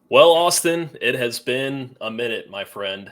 Well, Austin, it has been a minute, my friend,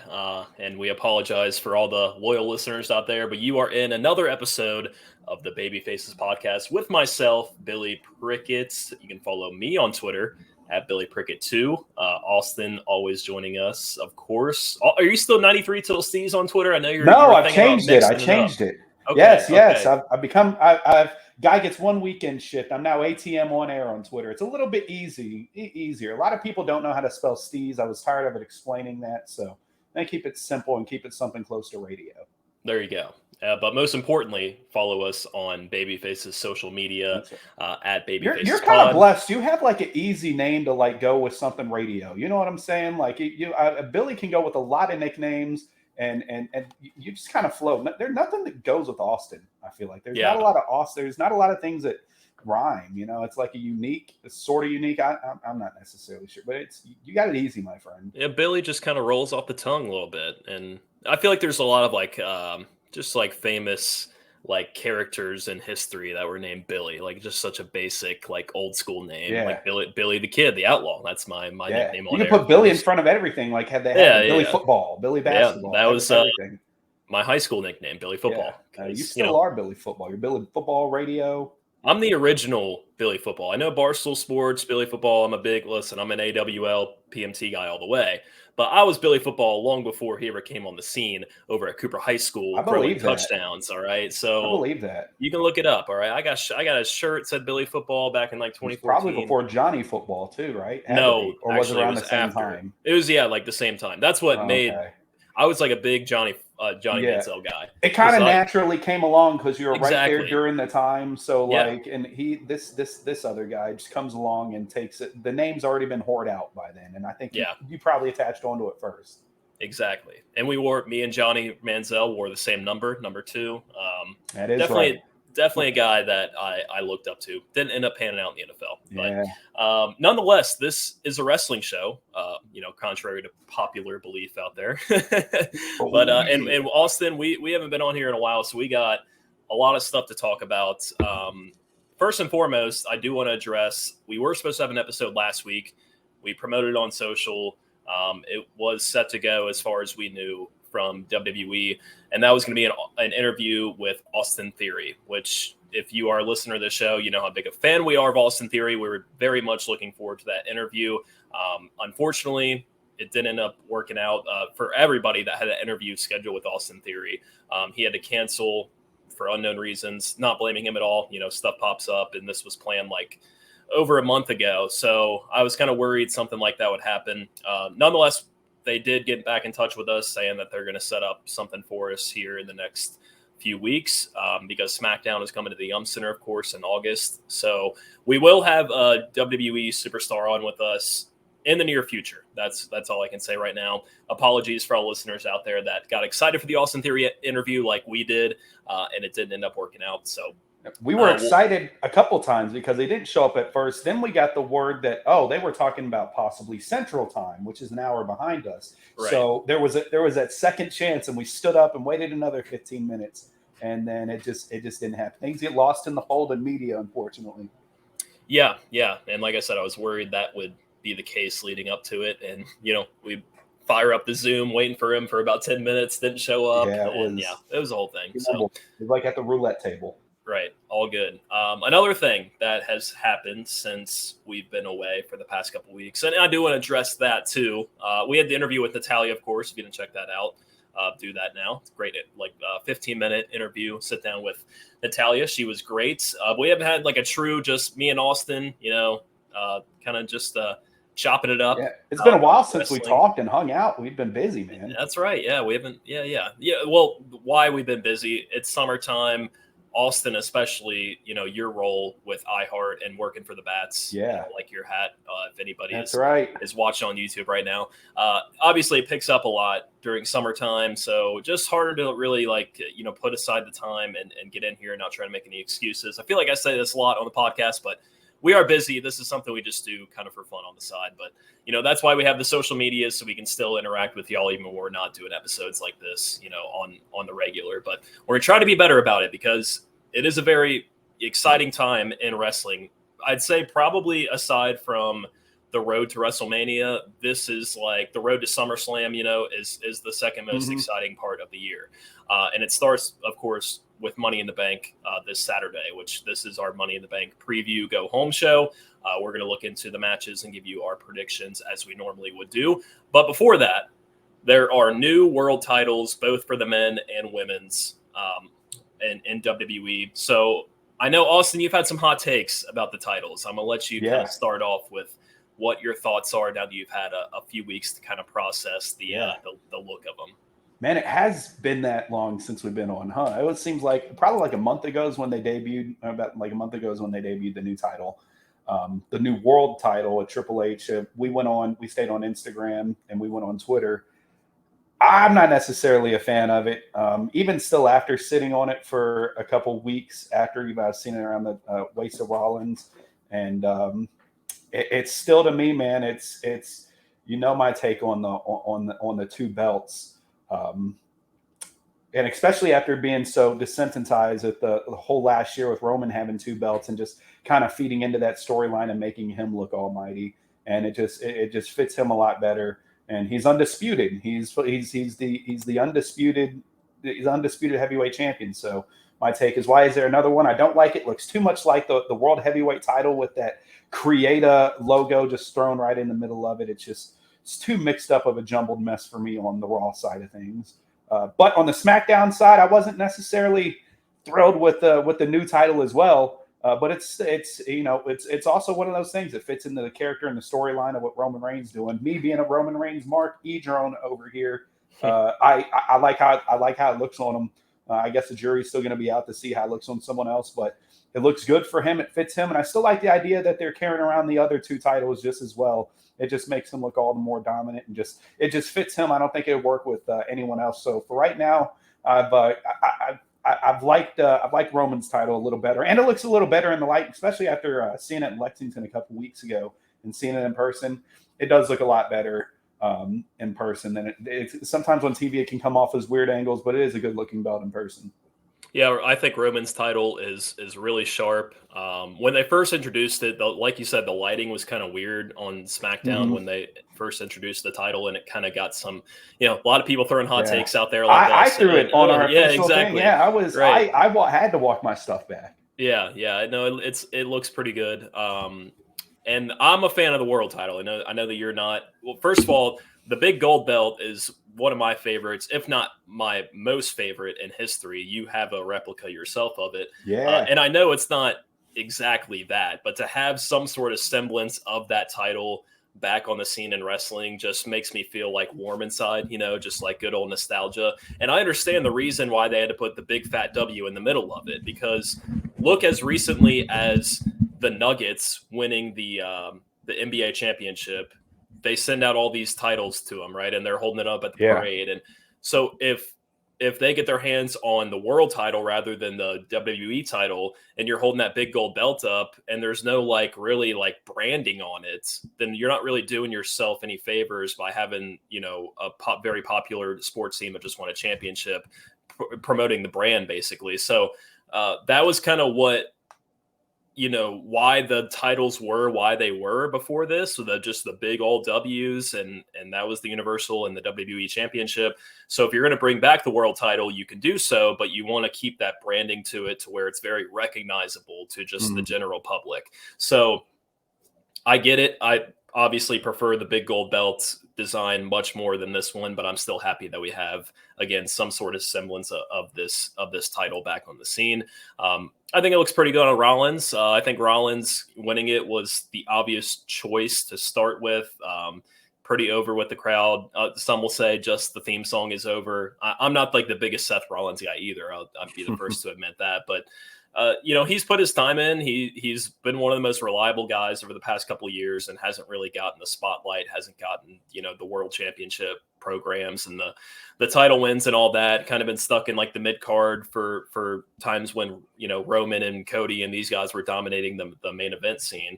and we apologize for all the loyal listeners out there. But you are in another episode of the Babyfaces podcast with myself, Billy Prickett. You can follow me on Twitter at Billy Prickett2. Austin always joining us, of course. Are you still 93 till Steve's on Twitter? I know you No, were I've thinking about changed it. I mixing it up. changed it. Okay, Yes. okay. I've become. I've guy gets one weekend shift. I'm now ATM on air on Twitter. It's a little bit easier. A lot of people don't know how to spell Steez. I was tired of it explaining that, so I keep it simple and keep it something close to radio. There you go. But most importantly, follow us on Babyface's social media That's it. at You're Babyfaces kind of Pod. blessed. You have like an easy name to like go with something radio. You know what I'm saying? Like Billy can go with a lot of nicknames, and you just kind of flow. There's nothing that goes with Austin. I feel like there's not Yeah, a lot of Austin. There's not a lot of things that rhyme. It's like it's sort of unique. I'm not necessarily sure, but you got it easy, my friend. yeah. Billy just kind of rolls off the tongue a little bit, and I feel like there's a lot of like just like famous like characters in history that were named Billy, like just such a basic like old school name, Yeah. like Billy the Kid, the Outlaw. That's my Yeah, nickname you on can air, put of Billy in course. front of everything. Like had they had Yeah, the Billy yeah, football, Billy yeah. basketball, That was everything. my high school nickname, Billy Yeah, Football, you because still are Billy football. You're Billy football radio. I'm the original Billy Football. I know Barstool Sports, Billy Football. I'm an AWL PMT guy all the way. But I was Billy Football long before he ever came on the scene over at Cooper High I School, throwing believe that. touchdowns. All right, I so believe that. you can look it up. All right, I got a shirt that said Billy Football back in like It was probably 2014. before Johnny football too, right? Had to No, be, or was it actually, it around the was same after. time? It was like the same time. That's what Oh, made. okay. I was like a big Johnny Yeah, Manziel guy it kind because of I naturally came along because you were right there exactly during the time. So yeah. like, and this other guy just comes along and takes it. The name's already been hoarded out by then, and I think Yeah, you probably attached onto it first. exactly. And me and Johnny Manziel wore the same number 2. That is right. Definitely a guy that I looked up to. Didn't end up panning out in the NFL. Yeah. But nonetheless, this is a wrestling show, contrary to popular belief out there. But Oh yeah. and Austin, we haven't been on here in a while, so we got a lot of stuff to talk about. First and foremost, I do want to address, we were supposed to have an episode last week. We promoted it on social. It was set to go as far as we knew from WWE, and that was going to be an interview with Austin Theory, which if you are a listener to the show, you know how big a fan we are of Austin Theory. We were very much looking forward to that interview. Unfortunately, it didn't end up working out for everybody that had an interview scheduled with Austin Theory. He had to cancel for unknown reasons, not blaming him at all. Stuff pops up, and this was planned like over a month ago. So I was kind of worried something like that would happen. Nonetheless, they did get back in touch with us saying that they're going to set up something for us here in the next few weeks because SmackDown is coming to the Yum Center, of course, in August. So we will have a WWE superstar on with us in the near future. That's all I can say right now. Apologies for all listeners out there that got excited for the Austin Theory interview like we did, and it didn't end up working out. So we were excited a couple times because they didn't show up at first. Then we got the word that they were talking about possibly Central Time, which is an hour behind us. Right. So there was that second chance, and we stood up and waited another 15 minutes, and then it just didn't happen. Things get lost in the folded media, unfortunately. Yeah, and like I said, I was worried that would be the case leading up to it, and we fire up the Zoom, waiting for him for about 10 minutes, didn't show up. Yeah, it was a whole thing. So it was like at the roulette table. Right. All good. Another thing that has happened since we've been away for the past couple of weeks, and I do want to address that too. We had the interview with Natalia, of course. If you didn't check that out, do that now. It's great. 15-minute interview, sit down with Natalia. She was great. We haven't had like a true just me and Austin, kind of just chopping it up. Yeah, it's been a while since wrestling. we talked and hung out. We've been busy, man. That's right. Yeah, we haven't. Yeah. Well, why we've been busy? It's summertime. Austin, especially, your role with iHeart and working for the Bats. Yeah. Like your hat, if anybody is watching on YouTube right now. Obviously, it picks up a lot during summertime. So just harder to really put aside the time and get in here and not try to make any excuses. I feel like I say this a lot on the podcast, but we are busy. This is something we just do kind of for fun on the side. But, that's why we have the social media so we can still interact with y'all even when we're not doing episodes like this, on the regular. But we're trying to be better about it because it is a very exciting time in wrestling. I'd say probably aside from the road to WrestleMania, this is like the road to SummerSlam, is the second most exciting part of the year. And it starts, of course, with Money in the Bank this Saturday, which this is our Money in the Bank preview go home show. We're going to look into the matches and give you our predictions as we normally would do. But before that, there are new world titles, both for the men and women's in WWE. So I know, Austin, you've had some hot takes about the titles. I'm going to let you kind of start off with what your thoughts are now that you've had a few weeks to kind of process the look of them. Man, it has been that long since we've been on, huh? It seems like probably like a month ago is when they debuted, the new title. The new world title at Triple H. We stayed on Instagram and we went on Twitter. I'm not necessarily a fan of it. Even still, after sitting on it for a couple weeks after you've seen it around the waist of Rollins, and it's still, to me, man, it's my take on the two belts, and especially after being so desensitized at the whole last year with Roman having two belts and just kind of feeding into that storyline and making him look almighty, and it just fits him a lot better. And he's undisputed. He's the undisputed heavyweight champion. So my take is, why is there another one? I don't like it. It looks too much like the world heavyweight title with that Creata logo just thrown right in the middle of it. It's too mixed up of a jumbled mess for me on the Raw side of things. But on the SmackDown side, I wasn't necessarily thrilled with the new title as well. But it's also one of those things that fits into the character and the storyline of what Roman Reigns doing. Me being a Roman Reigns Mark E-drone over here, I like how it looks on him. I guess the jury's still going to be out to see how it looks on someone else, but it looks good for him. It fits him, and I still like the idea that they're carrying around the other two titles just as well. It just makes him look all the more dominant, and it just fits him. I don't think it would work with anyone else. So for right now, I've liked Roman's title a little better, and it looks a little better in the light, especially after seeing it in Lexington a couple weeks ago and seeing it in person. It does look a lot better in person than it sometimes on TV. It can come off as weird angles, but it is a good looking belt in person. Yeah, I think Roman's title is really sharp. When they first introduced it, like you said, the lighting was kind of weird on SmackDown when they first introduced the title, and it kind of got some, a lot of people throwing hot takes out there. Like I threw it on our official thing. Yeah, I had to walk my stuff back. Yeah. No, it looks pretty good. And I'm a fan of the world title. I know that you're not. Well, first of all, the big gold belt is one of my favorites, if not my most favorite in history. You have a replica yourself of it. Yeah. And I know it's not exactly that, but to have some sort of semblance of that title back on the scene in wrestling just makes me feel like warm inside, just like good old nostalgia. And I understand the reason why they had to put the big fat W in the middle of it, because look, as recently as the Nuggets winning the NBA championship, they send out all these titles to them, right? And they're holding it up at the parade. And so if they get their hands on the world title rather than the WWE title, and you're holding that big gold belt up and there's no really branding on it, then you're not really doing yourself any favors by having, a very popular sports team that just won a championship promoting the brand, basically. So that was kind of what, why the titles were why they were before this. So just the big old W's, and that was the Universal and the WWE Championship. So if you're going to bring back the world title, you can do so, but you want to keep that branding to it to where it's very recognizable to just the general public. So I get it. I obviously prefer the big gold belt design much more than this one, but I'm still happy that we have, again, some sort of semblance of this title back on the scene. I think it looks pretty good on Rollins. I think Rollins winning it was the obvious choice to start with. Pretty over with the crowd. Some will say just the theme song is over. I'm not the biggest Seth Rollins guy either. I'll be the first to admit that, but he's put his time in. He's been one of the most reliable guys over the past couple of years and hasn't really gotten the spotlight, hasn't gotten, the world championship programs and the title wins and all that. Kind of been stuck in the mid card for times when, Roman and Cody and these guys were dominating the main event scene.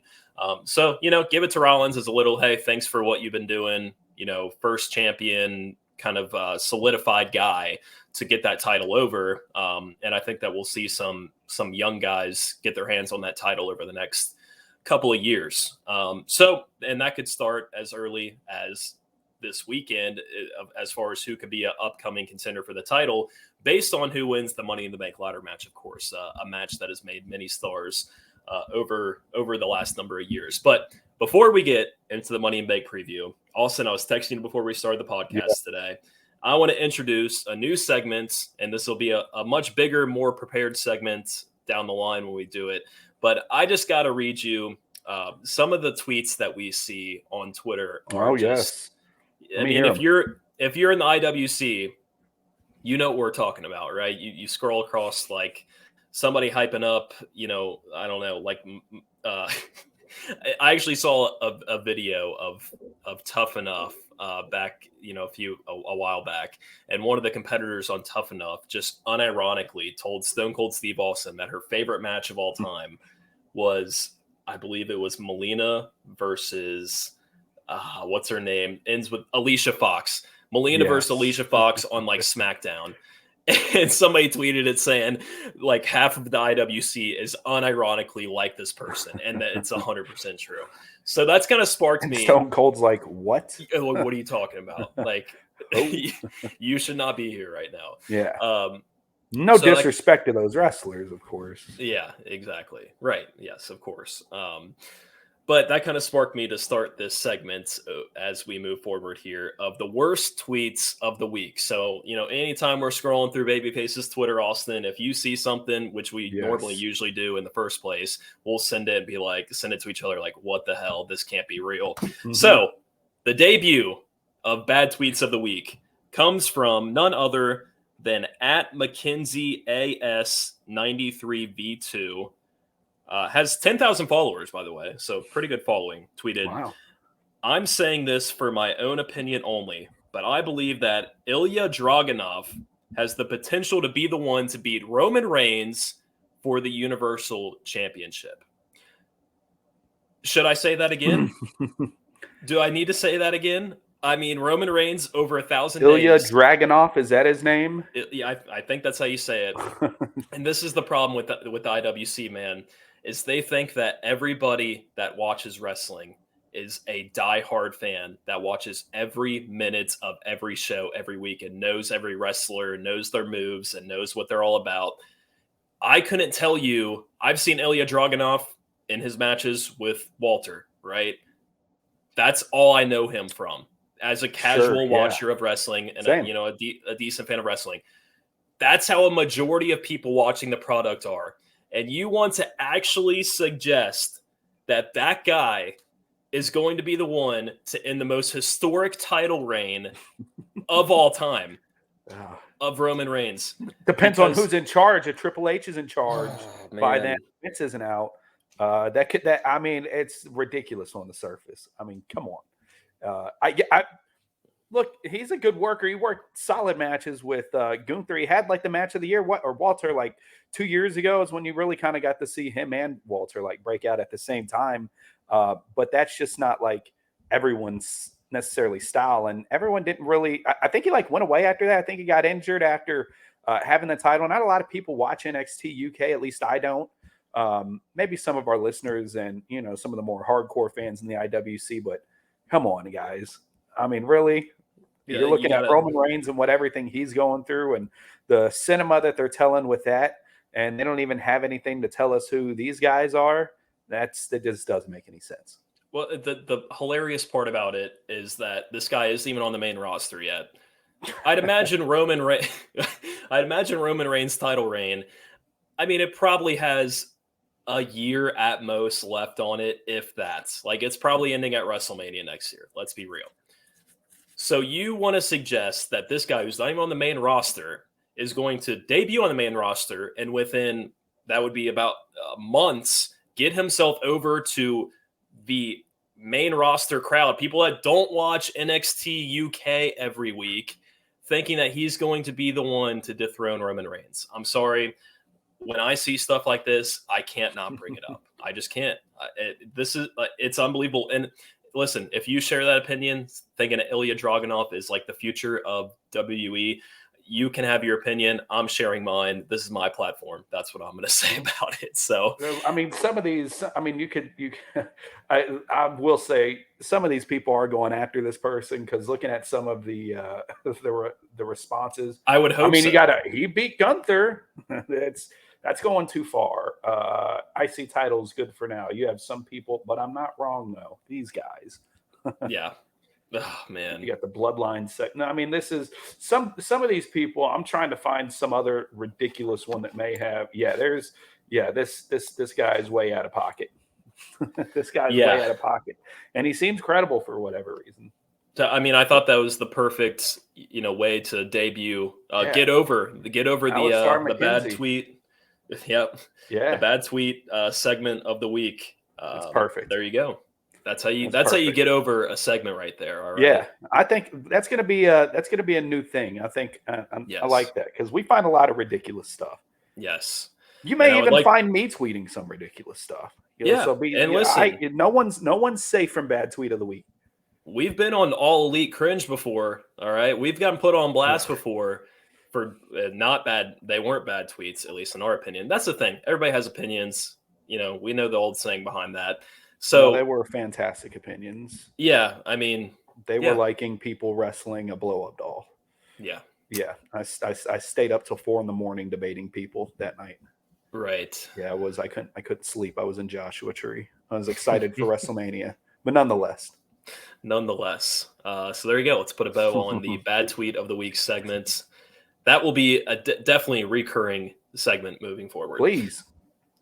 So, give it to Rollins as a little, hey, thanks for what you've been doing, first champion, kind of solidified guy to get that title over. And I think that we'll see some young guys get their hands on that title over the next couple of years. And that could start as early as this weekend as far as who could be an upcoming contender for the title based on who wins the Money in the Bank ladder match, of course, a match that has made many stars over the last number of years. But before we get into the Money in the Bank preview, Austin, I was texting you before we started the podcast today. I want to introduce a new segment, and this will be a much bigger, more prepared segment down the line when we do it. But I just got to read you some of the tweets that we see on Twitter. Yes. I mean, if you're in the IWC, you know what we're talking about, right? You scroll across like somebody hyping up, I don't know, like I actually saw a video of Tough Enough back, a while back, and one of the competitors on Tough Enough just unironically told Stone Cold Steve Austin that her favorite match of all time was, I believe it was Melina versus what's her name? Ends with Alicia Fox. Melina versus Alicia Fox on like SmackDown. And somebody tweeted it saying like half of the IWC is unironically like this person, and that it's 100% true. So that's kind of sparked me. Stone Cold's like, what? What are you talking about? Like, you should not be here right now. Yeah. No disrespect to those wrestlers, of course. Yeah, exactly. Right. Yes, of course. But that kind of sparked me to start this segment as we move forward here of the worst tweets of the week. So, anytime we're scrolling through Babyface's Twitter, Austin, if you see something, which we normally usually do in the first place, we'll send it to each other like, what the hell? This can't be real. Mm-hmm. So the debut of bad tweets of the week comes from none other than at Mackenzie AS93V2. Has 10,000 followers, by the way, so pretty good following. Tweeted, wow. I'm saying this for my own opinion only, but I believe that Ilya Dragunov has the potential to be the one to beat Roman Reigns for the Universal Championship. Should I say that again? Do I need to say that again? I mean, Roman Reigns over 1,000 days. Ilya Dragunov, is that his name? I think that's how you say it. And this is the problem with the IWC, man, is they think that everybody that watches wrestling is a diehard fan that watches every minute of every show every week and knows every wrestler, knows their moves, and knows what they're all about. I couldn't tell you. I've seen Ilya Dragunov in his matches with Walter, right? That's all I know him from as a casual watcher of wrestling and a decent fan of wrestling. That's how a majority of people watching the product are. And you want to actually suggest that guy is going to be the one to end the most historic title reign of all time of Roman Reigns. Depends on who's in charge. If Triple H is in charge, by then Vince isn't out. It's ridiculous on the surface. I mean, come on. Look, he's a good worker. He worked solid matches with Gunther. He had like the match of the year, Walter, like 2 years ago is when you really kind of got to see him and Walter like break out at the same time. But that's just not like everyone's necessarily style. And everyone didn't really, I think he like went away after that. I think he got injured after having the title. Not a lot of people watch NXT UK, at least I don't. Maybe some of our listeners and, some of the more hardcore fans in the IWC, but come on, guys. I mean, really? You're looking at Roman Reigns and what everything he's going through and the cinema that they're telling with that, and they don't even have anything to tell us who these guys are. That just doesn't make any sense. Well, the hilarious part about it is that this guy isn't even on the main roster yet. I'd imagine Roman Reigns' title reign. I mean, it probably has a year at most left on it, if that's like it's probably ending at WrestleMania next year. Let's be real. So you want to suggest that this guy who's not even on the main roster is going to debut on the main roster and within that would be about months get himself over to the main roster crowd, people that don't watch NXT UK every week, thinking that he's going to be the one to dethrone Roman Reigns. I'm sorry. When I see stuff like this, I can't not bring it up. I just can't. It's unbelievable. And listen, if you share that opinion, thinking that Ilya Dragunov is like the future of WWE, you can have your opinion. I'm sharing mine. This is my platform. That's what I'm going to say about it. So, I mean, some of these, I mean, I will say some of these people are going after this person because looking at some of the responses, I would hope. I mean, so. he beat Gunther. That's going too far. IC title's good for now. You have some people, but I'm not wrong though. These guys. Yeah. Oh, man. You got the bloodline set. No, I mean, this is some of these people. I'm trying to find some other ridiculous one that may have. This guy's way out of pocket. This guy's way out of pocket, and he seems credible for whatever reason. I mean, I thought that was the perfect, way to debut. Get over the bad tweet. Yep. Yeah. The bad tweet segment of the week. It's perfect. There you go. That's how you get over a segment right there. All right. Yeah, I think that's gonna be a new thing. I think I like that because we find a lot of ridiculous stuff. Yes. You may even find me tweeting some ridiculous stuff. So listen, no one's safe from bad tweet of the week. We've been on All Elite Cringe before. All right, we've gotten put on blast before for not bad. They weren't bad tweets, at least in our opinion. That's the thing. Everybody has opinions. We know the old saying behind that. So they were fantastic opinions. Yeah, I mean, they were liking people wrestling a blow-up doll. Yeah. Yeah, I stayed up till 4 a.m. debating people that night. Right. Yeah, I couldn't sleep. I was in Joshua Tree. I was excited for WrestleMania, but nonetheless. So there you go. Let's put a bow on the bad tweet of the week segment. That will be a definitely a recurring segment moving forward. Please.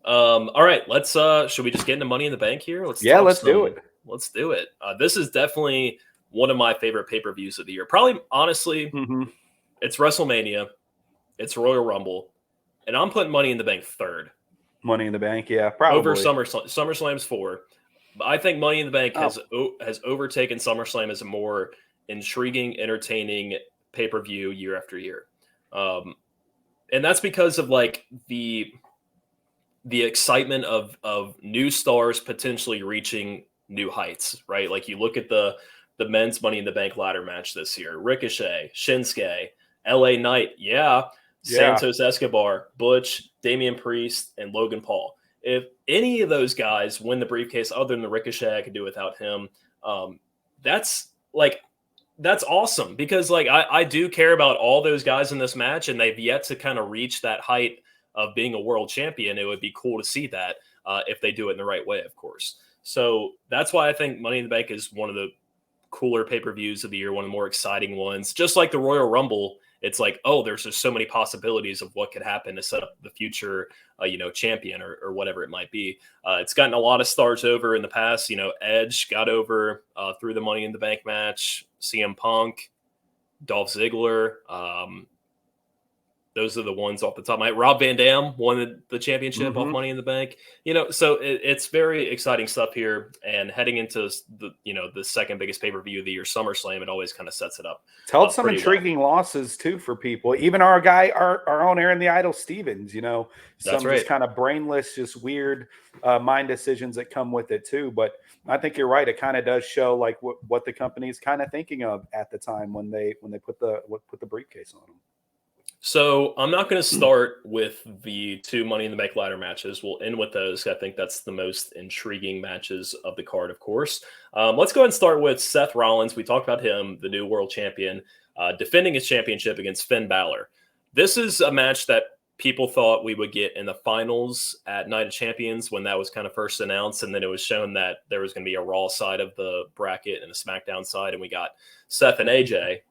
All right, let's should we just get into Money in the Bank here? Let's do it. Let's do it. This is definitely one of my favorite pay-per-views of the year. Probably, honestly, it's WrestleMania, it's Royal Rumble, and I'm putting Money in the Bank third. Money in the Bank, yeah, probably. Over SummerSlam's 4. But I think Money in the Bank has overtaken SummerSlam as a more intriguing, entertaining pay-per-view year after year. And that's because of like the excitement of new stars potentially reaching new heights, right? Like you look at the men's Money in the Bank ladder match this year: Ricochet, Shinsuke, LA Knight, Santos Escobar, Butch, Damian Priest, and Logan Paul. If any of those guys win the briefcase, other than the Ricochet, I could do without him. That's awesome because like I do care about all those guys in this match, and they've yet to kind of reach that height of being a world champion. It would be cool to see that if they do it in the right way, of course. So that's why I think Money in the Bank is one of the cooler pay-per-views of the year, one of the more exciting ones. Just like the Royal Rumble, it's like, oh, there's just so many possibilities of what could happen to set up the future, champion or whatever it might be. It's gotten a lot of stars over in the past. Edge got over through the Money in the Bank match. CM Punk, Dolph Ziggler. Those are the ones off the top of my head. Rob Van Dam won the championship off Money in the Bank. So it's very exciting stuff here. And heading into the second biggest pay-per-view of the year, SummerSlam, it always kind of sets it up. Told some intriguing losses too for people. Even our guy, our own Aaron the Idol Stevens. Some just kind of brainless, just weird mind decisions that come with it too. But I think you're right. It kind of does show like what the company's kind of thinking of at the time when they put the briefcase on them. So I'm not going to start with the 2 Money in the Bank ladder matches. We'll end with those. I think that's the most intriguing matches of the card, of course. Let's go ahead and start with Seth Rollins. We talked about him, the new world champion, defending his championship against Finn Balor. This is a match that people thought we would get in the finals at Night of Champions when that was kind of first announced. And then it was shown that there was going to be a Raw side of the bracket and a SmackDown side. And we got Seth and AJ.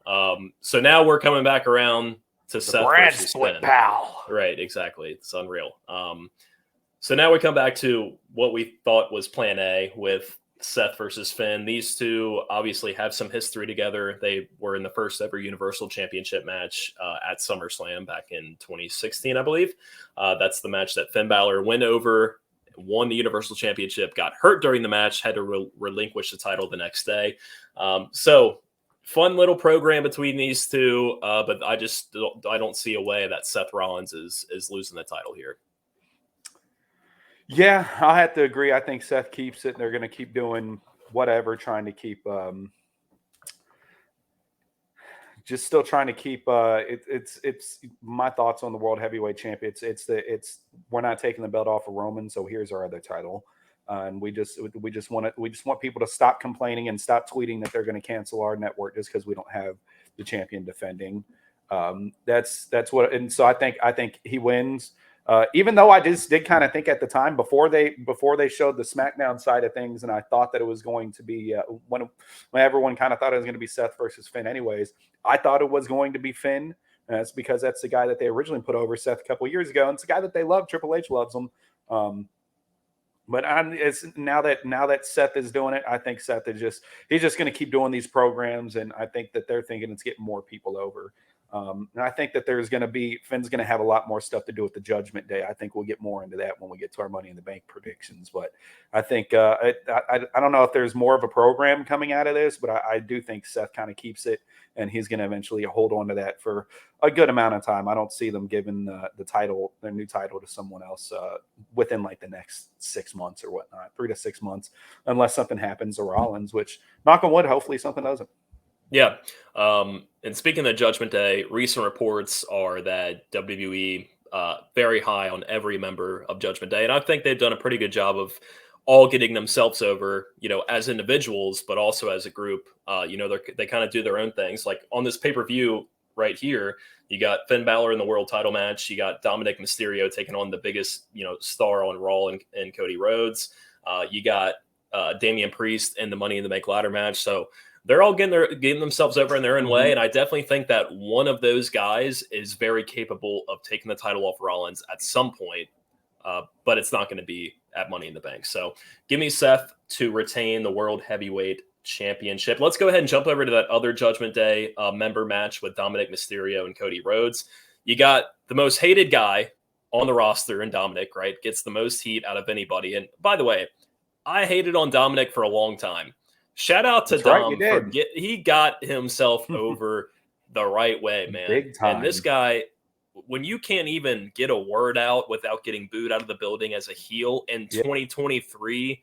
So now we're coming back around to Seth versus Finn. Pal. Right, exactly. It's unreal. So now we come back to what we thought was plan A with Seth versus Finn. These two obviously have some history together. They were in the first ever Universal Championship match at SummerSlam back in 2016, I believe. That's the match that Finn Balor went over, won the Universal Championship, got hurt during the match, had to relinquish the title the next day. So fun little program between these two, but I don't see a way that Seth Rollins is losing the title here. Yeah, I'll have to agree. I think Seth keeps it, and they're going to keep doing whatever, trying to keep Just still trying to keep it's my thoughts on the world heavyweight champion. It's we're not taking the belt off of Roman, so here's our other title. And we just want people to stop complaining and stop tweeting that they're going to cancel our network just because we don't have the champion defending. That's what, and so I think he wins. Even though I just did kind of think at the time before they showed the SmackDown side of things, and I thought that it was going to be when everyone kind of thought it was going to be Seth versus Finn. Anyways, I thought it was going to be Finn, and that's because that's the guy that they originally put over Seth a couple of years ago, and it's the guy that they love. Triple H loves him. But now that Seth is doing it, I think Seth is he's just going to keep doing these programs, and I think that they're thinking it's getting more people over. And I think that Finn's going to have a lot more stuff to do with the Judgment Day. I think we'll get more into that when we get to our Money in the Bank predictions. But I think I don't know if there's more of a program coming out of this, but I do think Seth kind of keeps it, and he's going to eventually hold on to that for a good amount of time. I don't see them giving their new title to someone else within like the next 6 months or whatnot, 3 to 6 months, unless something happens to Rollins, which knock on wood, hopefully something doesn't. Yeah. And speaking of Judgment Day, recent reports are that WWE very high on every member of Judgment Day. And I think they've done a pretty good job of all getting themselves over, as individuals, but also as a group. They kind of do their own things. Like on this pay-per-view right here, you got Finn Balor in the world title match. You got Dominic Mysterio taking on the biggest, star on Raw and Cody Rhodes. You got Damian Priest in the Money in the Bank ladder match. So they're all getting themselves over in their own way. And I definitely think that one of those guys is very capable of taking the title off Rollins at some point, but it's not going to be at Money in the Bank. So give me Seth to retain the World Heavyweight Championship. Let's go ahead and jump over to that other Judgment Day member match with Dominic Mysterio and Cody Rhodes. You got the most hated guy on the roster in Dominic, right? Gets the most heat out of anybody. And by the way, I hated on Dominic for a long time. Shout out to Dom he got himself over the right way, man. Big time. And this guy, when you can't even get a word out without getting booed out of the building as a heel in 2023,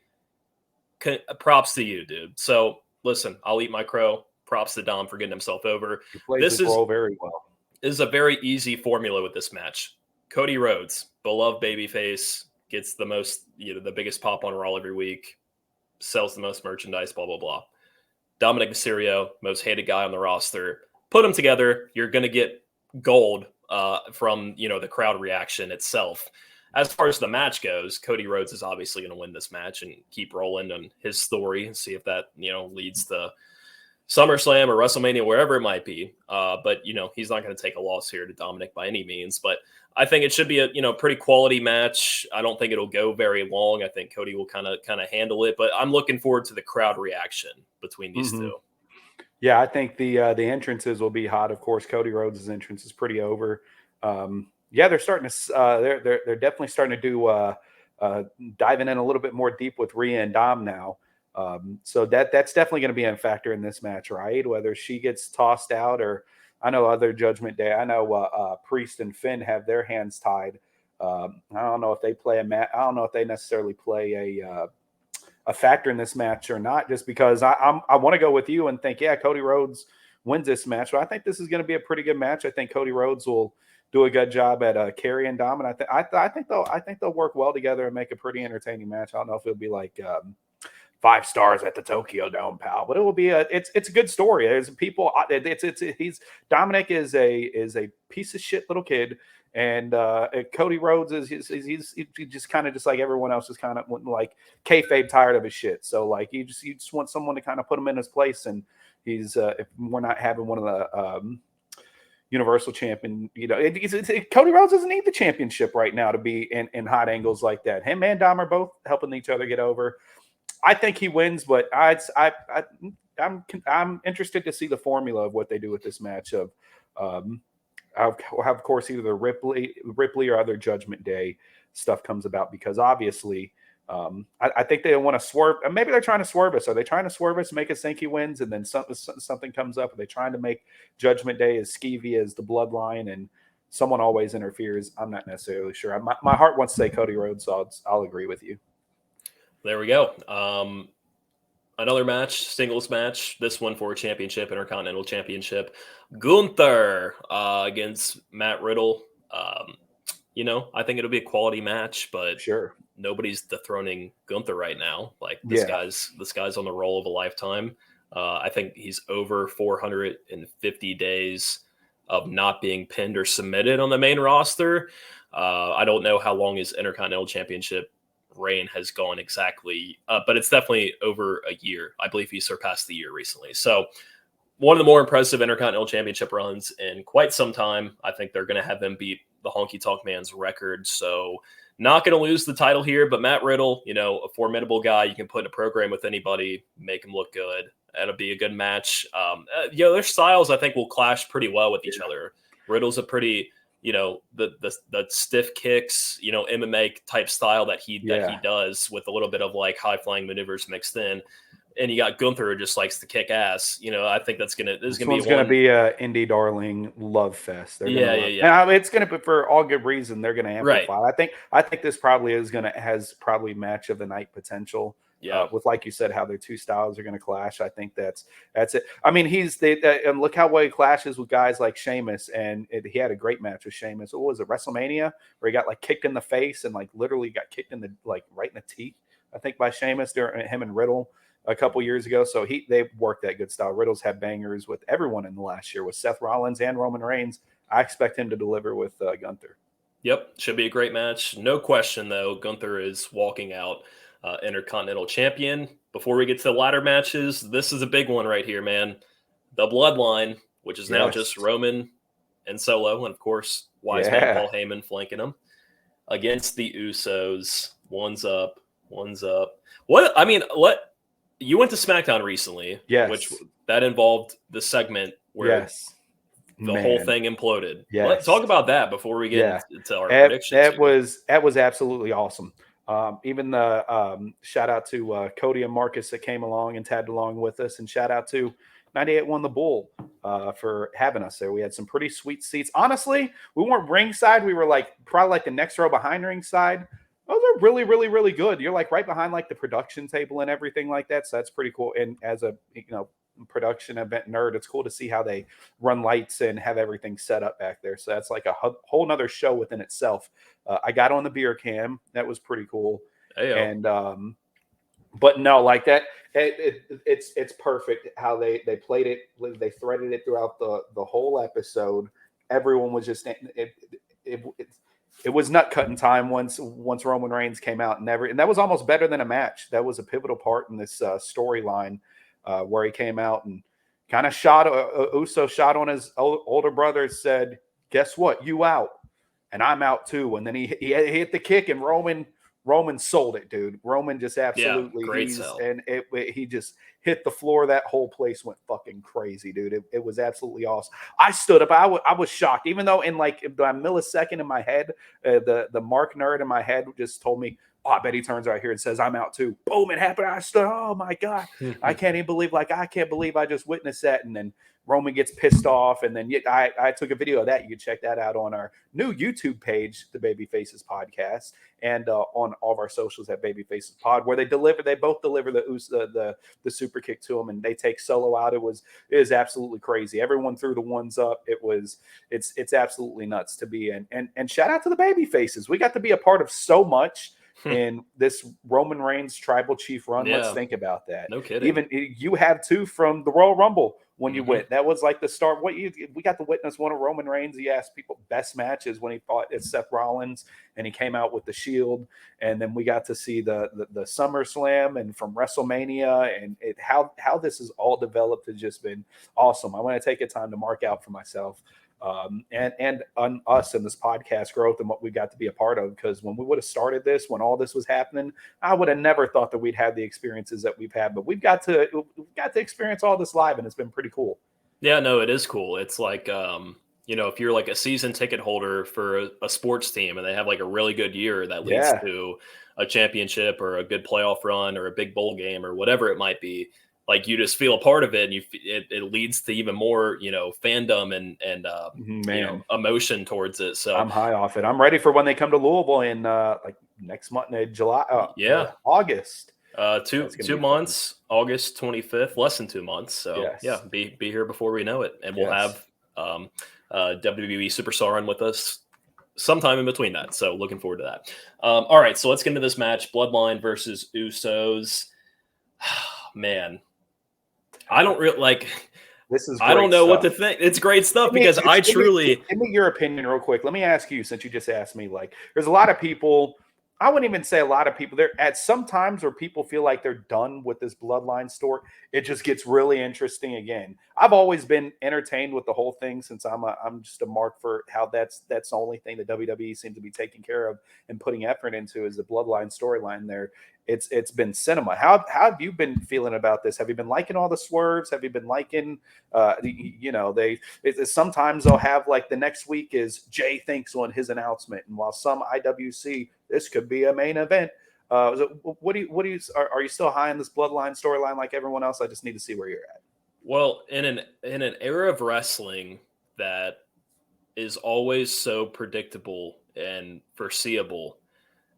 props to you, dude. So listen, I'll eat my crow. Props to Dom for getting himself over. He plays his role very well. This is a very easy formula with this match. Cody Rhodes, beloved babyface, gets the most, the biggest pop on Raw every week. Sells the most merchandise, blah, blah, blah. Dominic Mysterio, most hated guy on the roster. Put them together, you're going to get gold from, the crowd reaction itself. As far as the match goes, Cody Rhodes is obviously going to win this match and keep rolling on his story and see if that, leads to SummerSlam or WrestleMania, wherever it might be. But, he's not going to take a loss here to Dominic by any means. But I think it should be a, pretty quality match. I don't think it'll go very long. I think Cody will kind of handle it. But I'm looking forward to the crowd reaction between these two. Yeah, I think the entrances will be hot. Of course, Cody Rhodes' entrance is pretty over. They're starting to they're definitely starting to do diving in a little bit more deep with Rhea and Dom now. So that's definitely going to be a factor in this match, right? Whether she gets tossed out, or I know other Judgment Day. I know Priest and Finn have their hands tied. I don't know if they play I don't know if they necessarily play a factor in this match or not. Just because I want to go with you and think, Cody Rhodes wins this match. But I think this is going to be a pretty good match. I think Cody Rhodes will do a good job at carrying Dom, and I think they'll work well together and make a pretty entertaining match. I don't know if it'll be like 5 stars at the Tokyo Dome, pal, but it will be it's a good story. There's people. Dominic is a piece of shit little kid, and Cody Rhodes is he's just kind of just like everyone else, just kind of like kayfabe tired of his shit. So like you just want someone to kind of put him in his place, and he's if we're not having one of the Universal Champion, Cody Rhodes doesn't need the championship right now to be in hot angles like that. Him and Dom are both helping each other get over. I think he wins, but I'm interested to see the formula of what they do with this match. Of course, either the Ripley or other Judgment Day stuff comes about, because obviously I think they want to swerve. Maybe they're trying to swerve us. Are they trying to swerve us, make us think he wins, and then something comes up? Are they trying to make Judgment Day as skeevy as the Bloodline, and someone always interferes? I'm not necessarily sure. My heart wants to say Cody Rhodes, so I'll agree with you. There we go. Another match, singles match. This one for a championship, Intercontinental Championship. Gunther against Matt Riddle. I think it'll be a quality match, but Sure. nobody's dethroning Gunther right now. Like this Yeah. guy's on the roll of a lifetime. I think he's over 450 days of not being pinned or submitted on the main roster. I don't know how long his Intercontinental Championship reign has gone exactly, but it's definitely over a year. I believe he surpassed the year recently. So one of the more impressive Intercontinental Championship runs in quite some time. I think they're going to have him beat the Honky Tonk Man's record. So not going to lose the title here, but Matt Riddle, a formidable guy. You can put in a program with anybody, make him look good. That'll be a good match. Their styles, I think, will clash pretty well with each other. Riddle's a pretty, the stiff kicks, MMA type style that he does with a little bit of like high flying maneuvers mixed in. And you got Gunther who just likes to kick ass. I think this is gonna be a indie darling love fest. Yeah. It's gonna be for all good reason. They're gonna amplify. Right. I think this probably has match of the night potential. Yeah. With, like you said, how their two styles are going to clash. I think that's it. I mean, and look how well he clashes with guys like Sheamus, and he had a great match with Sheamus. What was it, WrestleMania, where he got like kicked in the face and like literally got kicked in the right in the teeth, I think, by Sheamus during him and Riddle a couple years ago. So they worked that good style. Riddle's had bangers with everyone in the last year, with Seth Rollins and Roman Reigns. I expect him to deliver with Gunther. Yep, should be a great match. No question, though, Gunther is walking out Intercontinental Champion. Before we get to the ladder matches, this is a big one right here, man. The Bloodline, which is now just Roman and Solo, and of course, wise man Paul Heyman flanking them, against the Usos. One's up. What you went to SmackDown recently, which that involved the segment where the whole thing imploded. Let's talk about that before we get into our predictions. That was absolutely awesome. Even the shout out to Cody and Marcus that came along and tagged along with us, and shout out to 98 Won the Bull for having us there. We had some pretty sweet seats. Honestly, we weren't ringside. We were probably the next row behind ringside. Those are really, really, really good. You're right behind the production table and everything like that. So that's pretty cool. And as a production event nerd, it's cool to see how they run lights and have everything set up back there. So that's a whole nother show within itself. I got on the beer cam. That was pretty cool. Hey-o. And but no, that it's perfect how they played it. They threaded it throughout the whole episode. Everyone was just it was nut cutting time once Roman Reigns came out, and that was almost better than a match. That was a pivotal part in this storyline where he came out and kind of Uso shot on his older brother, said, "Guess what? You out, and I'm out too." And then he hit the kick, and Roman sold it, dude. Roman just absolutely great sell. And he just hit the floor. That whole place went fucking crazy, dude. It was absolutely awesome. I stood up. I was shocked, even though in a millisecond in my head, the Mark nerd in my head just told me, "Oh, I bet he turns right here and says I'm out too." Boom, it happened. I stood. Oh my god, I can't even believe. I can't believe I just witnessed that. And then Roman gets pissed off, and then I took a video of that. You can check that out on our new YouTube page, the Babyfaces Podcast, and on all of our socials at Babyfaces Pod, where they both deliver the super kick to him, and they take Solo out. It is absolutely crazy. Everyone threw the ones up. It's absolutely nuts to be in. And shout out to the Babyfaces. We got to be a part of so much in this Roman Reigns Tribal Chief run. Let's think about that. No kidding. Even you have two from the Royal Rumble when you went. That was the start. We got to witness one of Roman Reigns. He asked people best matches when he fought at Seth Rollins, and he came out with the Shield. And then we got to see the SummerSlam and from WrestleMania, and how this has all developed has just been awesome. I want to take a time to mark out for myself. And on us and this podcast growth and what we got to be a part of, because when we would have started this, when all this was happening, I would have never thought that we'd have the experiences that we've had, but we've got to experience all this live, and it's been pretty cool. Yeah, no, it is cool. It's if you're a season ticket holder for a sports team and they have a really good year that leads to a championship or a good playoff run or a big bowl game or whatever it might be, you just feel a part of it, and it leads to even more, fandom and emotion towards it. So I'm high off it. I'm ready for when they come to Louisville in next month in July, August. Two months, August 25th, less than 2 months. So Yes. be here before we know it, and we'll have WWE Superstar on with us sometime in between that. So looking forward to that. All right, so let's get into this match: Bloodline versus Usos. Man, I don't really like. This is. I don't know stuff. what to think. It's great stuff because I truly. Give me your opinion real quick. Let me ask you, since you just asked me. Like, there's a lot of people. I wouldn't even say a lot of people. There at some times where people feel like they're done with this bloodline story, it just gets really interesting again. I've always been entertained with the whole thing since I'm just a mark for how that's the only thing that WWE seems to be taking care of and putting effort into is the bloodline storyline there. It's been cinema. How have you been feeling about this? Have you been liking all the swerves? Have you been liking sometimes they'll have like the next week is Jay thinks on his announcement, and while some IWC this could be a main event. Are you still high on this bloodline storyline like everyone else? I just need to see where you're at. Well, in an era of wrestling that is always so predictable and foreseeable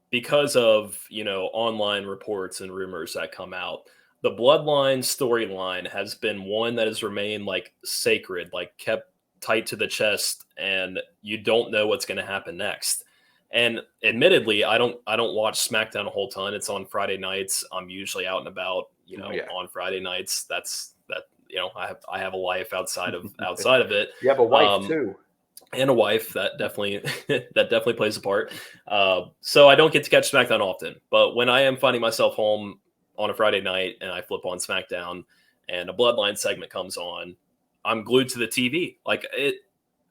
because of, online reports and rumors that come out, the bloodline storyline has been one that has remained like sacred, like kept tight to the chest, and you don't know what's going to happen next. And admittedly, I don't watch SmackDown a whole ton. It's on Friday nights. I'm usually out and about, on Friday nights. I have a life outside of it. You have a wife too. And a wife that definitely plays a part. So I don't get to catch SmackDown often, but when I am finding myself home on a Friday night and I flip on SmackDown and a bloodline segment comes on, I'm glued to the TV. Like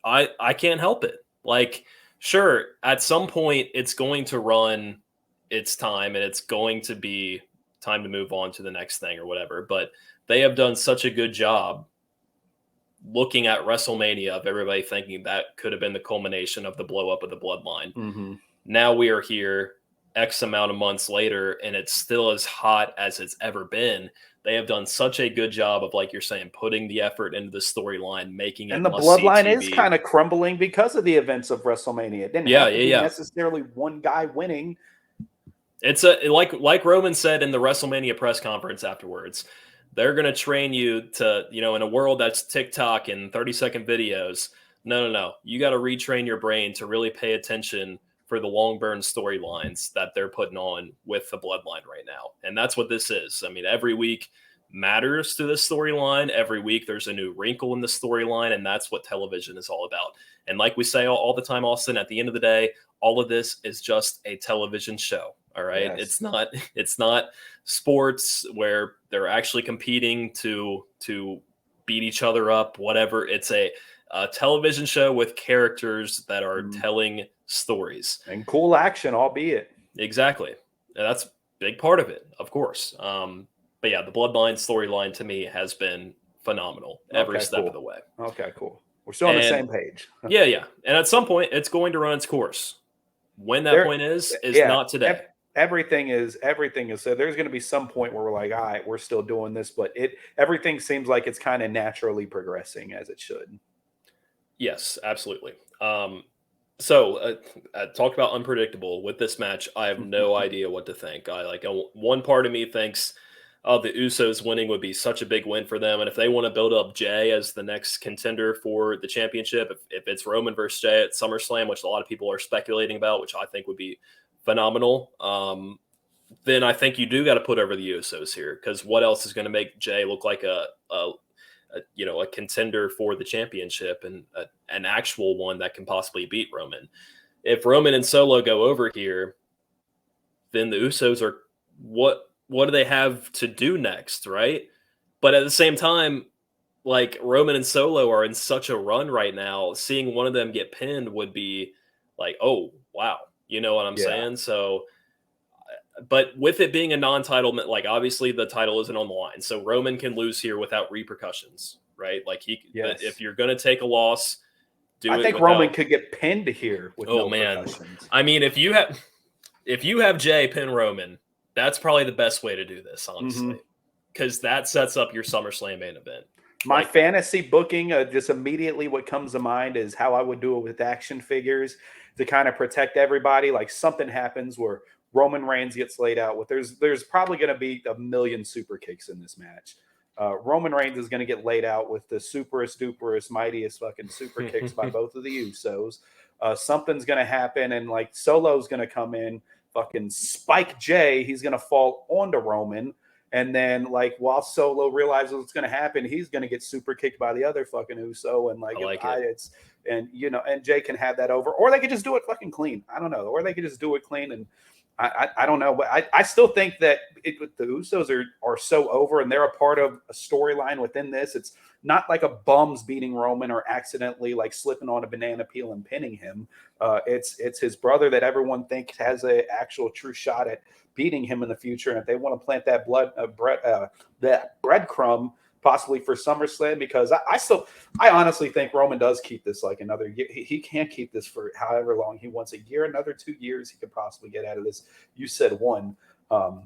I can't help it. Like, sure, at some point it's going to run its time and it's going to be time to move on to the next thing or whatever. But they have done such a good job looking at WrestleMania of everybody thinking that could have been the culmination of the blow up of the bloodline. Mm-hmm. Now we are here X amount of months later, and it's still as hot as it's ever been. They have done such a good job of, like you're saying, putting the effort into the storyline, making it. And the bloodline is kind of crumbling because of the events of WrestleMania. It didn't have to be necessarily one guy winning. It's like Roman said in the WrestleMania press conference afterwards. They're going to train you to, in a world that's TikTok and 30-second videos. No. You got to retrain your brain to really pay attention for the long burn storylines that they're putting on with the bloodline right now. And that's what this is. I mean, every week matters to this storyline. Every week there's a new wrinkle in the storyline, and that's what television is all about. And like we say all the time, Austin, at the end of the day, all of this is just a television show. All right. Yes. It's not sports where they're actually competing to beat each other up, whatever. It's a television show with characters that are telling stories and cool action, albeit. Exactly. And that's a big part of it, of course. But yeah, the bloodline storyline to me has been phenomenal every step of the way. Okay, cool. We're still on the same page. Yeah. And at some point it's going to run its course. When that point is not today. Everything is so there's going to be some point where we're like, all right, we're still doing this, but everything seems like it's kind of naturally progressing as it should. Yes, absolutely. So talk about unpredictable with this match. I have no idea what to think. One part of me thinks, the Usos winning would be such a big win for them. And if they want to build up Jay as the next contender for the championship, if it's Roman versus Jay at SummerSlam, which a lot of people are speculating about, which I think would be phenomenal, then I think you do got to put over the Usos here, because what else is going to make Jay look like a contender for the championship and an actual one that can possibly beat Roman? If Roman and Solo go over here, then the Usos are what do they have to do next, right? But at the same time, like, Roman and Solo are in such a run right now. Seeing one of them get pinned would be like, oh wow, you know what I'm saying? So, but with it being a non-title, like, obviously the title isn't on the line, so Roman can lose here without repercussions, right? Like, if you're going to take a loss, I think Roman could get pinned here with no repercussions. I mean, if you have Jay pin Roman, that's probably the best way to do this, honestly, because that sets up your SummerSlam main event. My fantasy booking, just immediately what comes to mind is how I would do it with action figures to kind of protect everybody. Like, something happens where Roman Reigns gets laid out with. There's probably going to be a million super kicks in this match. Roman Reigns is going to get laid out with the superest, duperest, mightiest fucking super kicks by both of the Usos. Something's going to happen, and like Solo's going to come in, fucking spike Jay. He's going to fall onto Roman, and then like while Solo realizes what's going to happen, he's going to get super kicked by the other fucking Uso, and it's and and Jay can have that over, or they could just do it fucking clean. I don't know, or they could just do it clean and. I don't know, but I still think that the Usos are so over, and they're a part of a storyline within this. It's not like a bums beating Roman or accidentally like slipping on a banana peel and pinning him. It's his brother that everyone thinks has an actual true shot at beating him in the future. And if they want to plant that that breadcrumb possibly for SummerSlam, because I honestly think Roman does keep this like another year. He can't keep this for however long he wants, a year, another 2 years he could possibly get out of this. You said one, but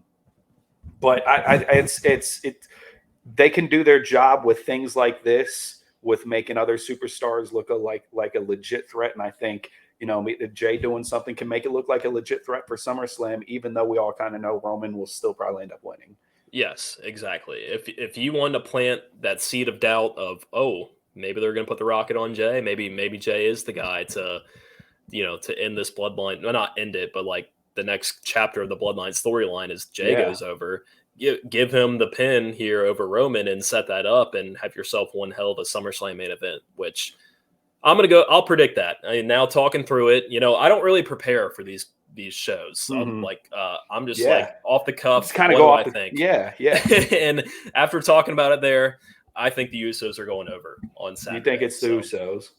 they can do their job with things like this, with making other superstars look like a legit threat. And I think Jay doing something can make it look like a legit threat for SummerSlam, even though we all kind of know Roman will still probably end up winning. Yes, exactly. If you want to plant that seed of doubt of, oh, maybe they're going to put the rocket on Jay, maybe Jay is the guy to end this bloodline. Well, not end it, but like the next chapter of the bloodline storyline is Jay goes over. Give him the pin here over Roman and set that up and have yourself one hell of a SummerSlam main event, which I'll predict that. I mean, now talking through it, I don't really prepare for these shows. So I'm just like off the cuff. Kind of go off. I think. Yeah. And after talking about it there, I think the Usos are going over on Saturday. You think it's the Usos?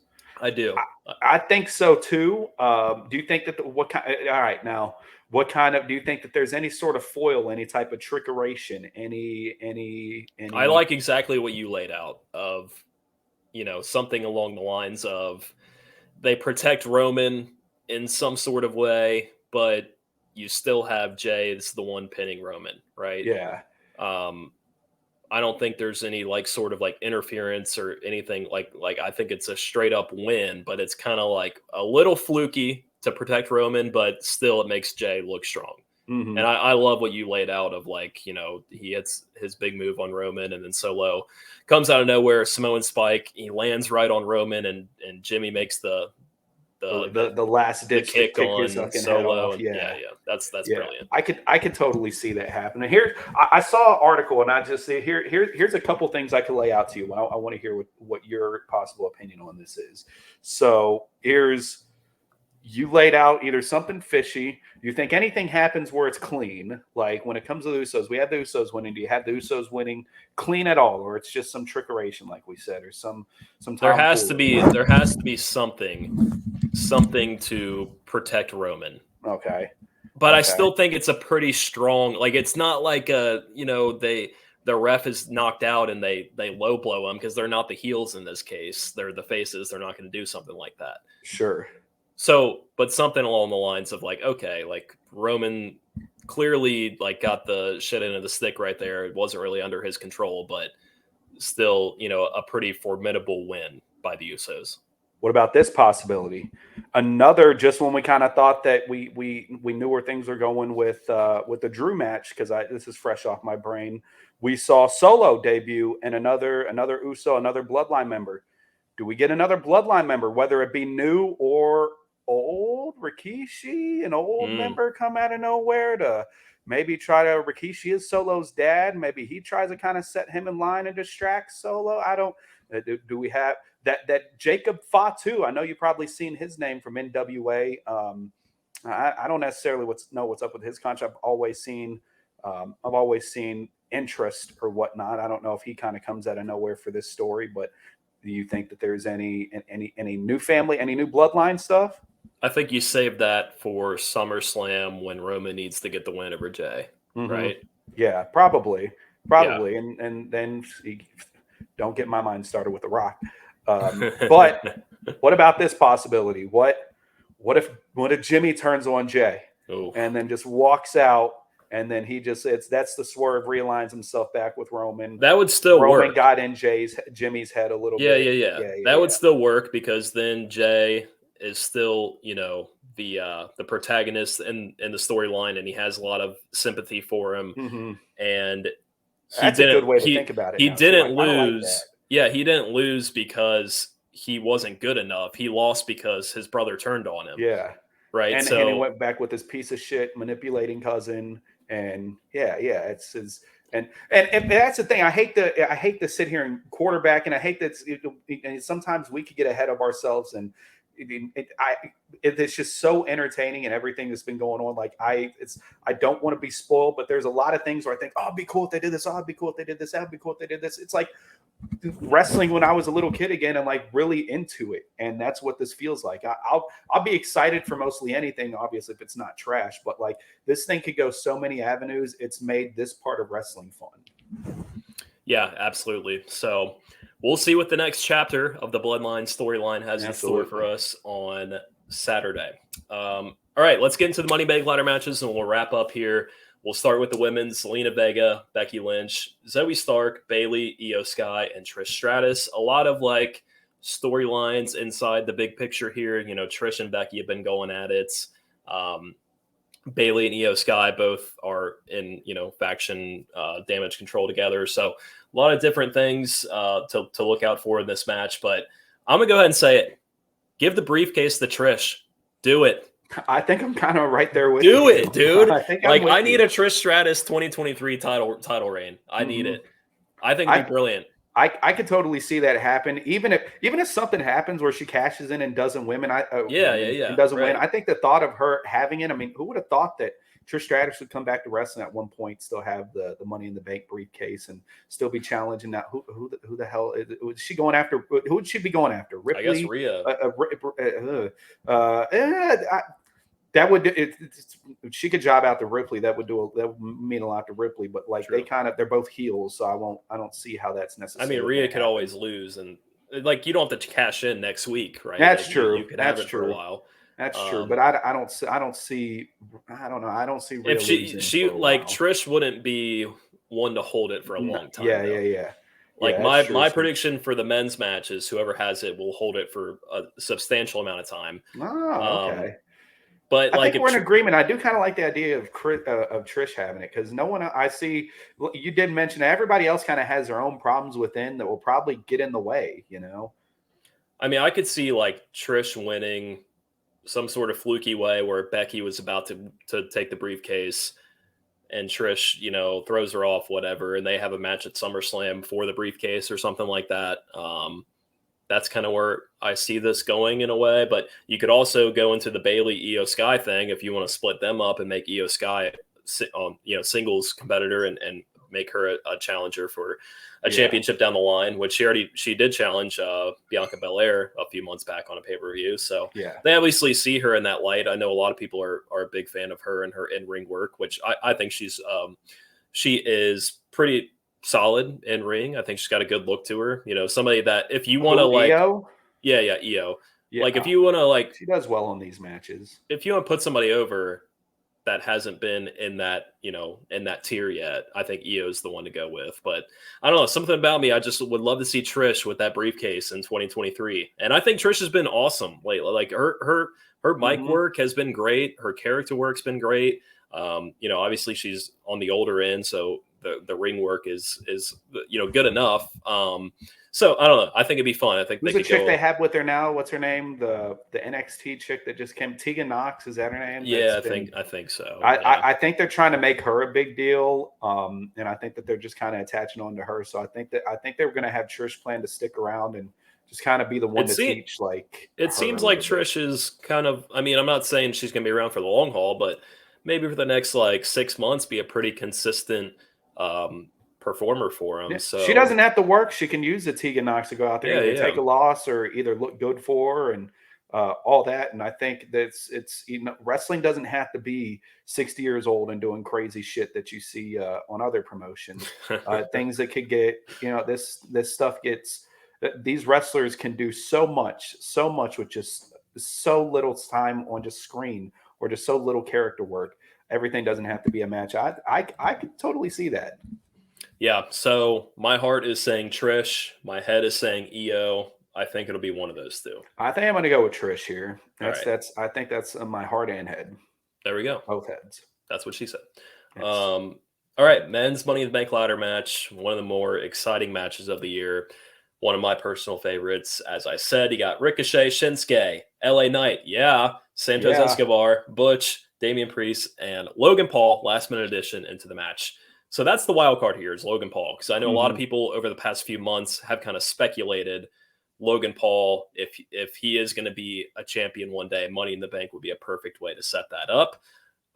I do. I think so too. Do you think that what kind of do you think that there's any sort of foil, any type of trickeration, any I like exactly what you laid out of, something along the lines of they protect Roman in some sort of way, but you still have Jay as the one pinning Roman, right? Yeah. I don't think there's any like sort of like interference or anything like I think it's a straight up win, but it's kind of like a little fluky to protect Roman, but still it makes Jay look strong. Mm-hmm. And I love what you laid out of like, he hits his big move on Roman and then Solo comes out of nowhere, Samoan Spike, he lands right on Roman and Jimmy makes the last ditch kick on Solo. And that's brilliant. I could totally see that happening. Here, I saw an article, and I just see here's a couple things I could lay out to you. I want to hear what your possible opinion on this is. So you laid out either something fishy. Do you think anything happens where it's clean? Like when it comes to the Usos, we have the Usos winning. Do you have the Usos winning clean at all, or it's just some trickeration, like we said, or some? There has to be something to protect Roman. Okay. But I still think it's a pretty strong. Like it's not like the ref is knocked out and they low blow them because they're not the heels in this case. They're the faces. They're not going to do something like that. Sure. So, but something along the lines of like, okay, like Roman clearly like got the shit into the stick right there. It wasn't really under his control, but still, a pretty formidable win by the Usos. What about this possibility? Another, just when we kind of thought that we knew where things were going with the Drew match, because this is fresh off my brain. We saw Solo debut and another Uso, another Bloodline member. Do we get another Bloodline member, whether it be new or old? Rikishi, an old member, come out of nowhere to maybe try to. Rikishi is Solo's dad. Maybe he tries to kind of set him in line and distract Solo. I don't. Do we have that Jacob Fatu? I know you've probably seen his name from NWA. I don't necessarily know what's up with his contract. I've always seen interest or whatnot. I don't know if he kind of comes out of nowhere for this story, but do you think that there's any new family, any new bloodline stuff? I think you save that for SummerSlam when Roman needs to get the win over Jay, right? Yeah, probably. Yeah. And then don't get my mind started with The Rock. But what about this possibility? What if Jimmy turns on Jay and then just walks out, and then that's the swerve, realigns himself back with Roman. That would still work. Roman got in Jimmy's head a little bit. Yeah. That would still work because then Jay is still, the protagonist in the storyline, and he has a lot of sympathy for him. Mm-hmm. And That's a good way to think about it. He now, didn't too. I like lose. that. Yeah, he didn't lose because he wasn't good enough. He lost because his brother turned on him. Yeah. Right. And so he went back with his piece of shit manipulating cousin. And it's his. And that's the thing. I hate to sit here and quarterback, and I hate that sometimes we could get ahead of ourselves, and it's just so entertaining and everything that's been going on. Like I don't want to be spoiled, but there's a lot of things where I think, oh, it'd be cool if they did this. Oh, it'd be cool if they did this. That'd be cool if they did this. It's like wrestling when I was a little kid again, and like really into it. And that's what this feels like. I'll be excited for mostly anything, obviously, if it's not trash, but like this thing could go so many avenues. It's made this part of wrestling fun. Yeah, absolutely. So we'll see what the next chapter of the Bloodline storyline has in store for us on Saturday. All right, let's get into the Money Bank ladder matches, and we'll wrap up here. We'll start with the women's: Zelina Vega, Becky Lynch, Zoe Stark, Bayley, Io Sky, and Trish Stratus. A lot of like storylines inside the big picture here. You know, Trish and Becky have been going at it. Bayley and Io Sky both are in, faction damage control together. So a lot of different things to look out for in this match. But I'm going to go ahead and say it. Give the briefcase to Trish. Do it. I think I'm kind of right there with you. Do it, dude. I need a Trish Stratus 2023 title reign. I need it. I think it'd be brilliant. I could totally see that happen. Even if something happens where she cashes in and doesn't win, and doesn't win. I think the thought of her having it. I mean, who would have thought that Trish Stratus would come back to wrestling at one point, still have the Money in the Bank briefcase, and still be challenging that? Who the hell is she going after? Who would she be going after? Ripley? I guess Rhea. That would she could job out to Ripley. That would mean a lot to Ripley. But like they're both heels, so I don't see how that's necessary. I mean, Rhea could always lose, and like you don't have to cash in next week, right? That's like, true. You could have it for a while. That's true, but I don't see. I don't know. I don't see. Rhea if she like Trish wouldn't be one to hold it for a long time. Yeah. Like my prediction for the men's match is whoever has it will hold it for a substantial amount of time. Oh, okay. But I think we're in agreement. I do kind of like the idea of Trish having it, because no one I see. You did mention that everybody else kind of has their own problems within that will probably get in the way. I mean, I could see like Trish winning some sort of fluky way where Becky was about to take the briefcase, and Trish, throws her off, whatever, and they have a match at SummerSlam for the briefcase or something like that. That's kind of where I see this going in a way, but you could also go into the Bayley Io Sky thing if you want to split them up and make Io Sky, singles competitor and make her a challenger for a championship down the line, which she did challenge Bianca Belair a few months back on a pay-per-view. So they obviously see her in that light. I know a lot of people are a big fan of her and her in-ring work, which I think she is pretty solid in ring. I think she's got a good look to her. Somebody that if you want to like, Io? Io. Yeah, like if you want to like, she does well on these matches. If you want to put somebody over that hasn't been in that, in that tier yet, I think Io is the one to go with. But I don't know, something about me, I just would love to see Trish with that briefcase in 2023. And I think Trish has been awesome lately. Like her mic work has been great. Her character work's been great. Obviously she's on the older end, so the ring work is good enough. So I don't know. I think it'd be fun. I think who's the chick they have with her now? What's her name? The NXT chick that just came, Tegan Knox, is that her name? Yeah, I think so. I think they're trying to make her a big deal, and I think that they're just kind of attaching on to her. So I think they're going to have Trish plan to stick around and just kind of be the one to teach. Like it seems like Trish is kind of. I mean, I'm not saying she's going to be around for the long haul, but maybe for the next like 6 months, be a pretty consistent performer for him. So she doesn't have to work. She can use the Tegan Knox to go out there and take a loss or either look good for her and all that. And I think that's wrestling doesn't have to be 60 years old and doing crazy shit that you see on other promotions. Things that could get, this stuff gets, these wrestlers can do so much with just so little time on just screen or just so little character work. Everything doesn't have to be a match. I could totally see that. Yeah. So my heart is saying Trish. My head is saying Io. I think it'll be one of those two. I think I'm going to go with Trish here. All right. I think that's my heart and head. There we go. Both heads. That's what she said. Yes. All right, men's Money in the Bank ladder match, one of the more exciting matches of the year. One of my personal favorites. As I said, you got Ricochet, Shinsuke, LA Knight, Santos Escobar, Butch, Damian Priest, and Logan Paul, last minute addition into the match. So that's the wild card here is Logan Paul, because I know a lot of people over the past few months have kind of speculated Logan Paul, if he is going to be a champion one day, Money in the Bank would be a perfect way to set that up.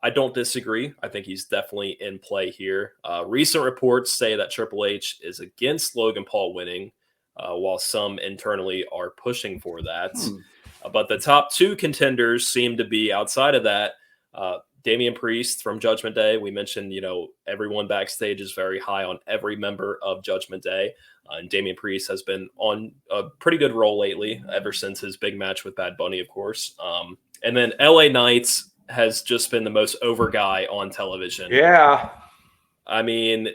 I don't disagree. I think he's definitely in play here. Recent reports say that Triple H is against Logan Paul winning, while some internally are pushing for that. But the top two contenders seem to be outside of that. Damian Priest from Judgment Day. We mentioned, everyone backstage is very high on every member of Judgment Day. And Damian Priest has been on a pretty good roll lately, ever since his big match with Bad Bunny, of course. And then LA Knights has just been the most over guy on television. Yeah. I mean,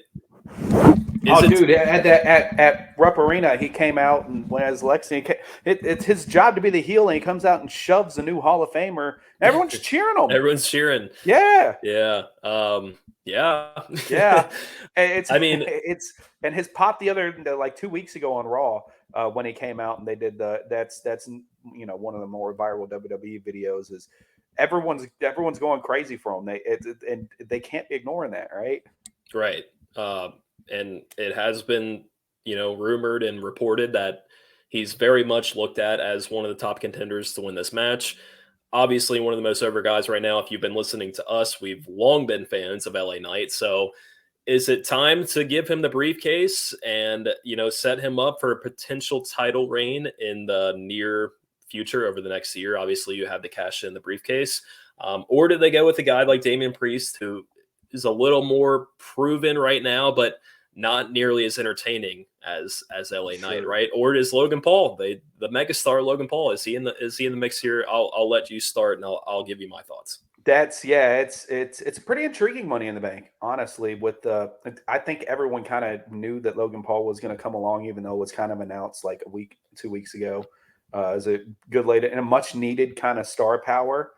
dude, at Rupp Arena, he came out and as Lexi, it's his job to be the heel, and he comes out and shoves a new Hall of Famer. Everyone's cheering him. Everyone's cheering. Yeah. Yeah. Yeah. And his pop like 2 weeks ago on Raw, when he came out and they did that's one of the more viral WWE videos is everyone's going crazy for him. And they can't be ignoring that, right? Right. And it has been, rumored and reported that he's very much looked at as one of the top contenders to win this match. Obviously, one of the most over guys right now. If you've been listening to us, we've long been fans of LA Knight. So is it time to give him the briefcase and, set him up for a potential title reign in the near future over the next year? Obviously, you have to cash in the briefcase. Or did they go with a guy like Damian Priest, who is a little more proven right now, but not nearly as entertaining as LA Knight, right? Or is Logan Paul, the megastar Logan Paul, is he in the mix here? I'll let you start and I'll give you my thoughts. It's pretty intriguing Money in the Bank, honestly. I think everyone kind of knew that Logan Paul was going to come along, even though it was kind of announced like 2 weeks ago, as a good lady and a much needed kind of star power.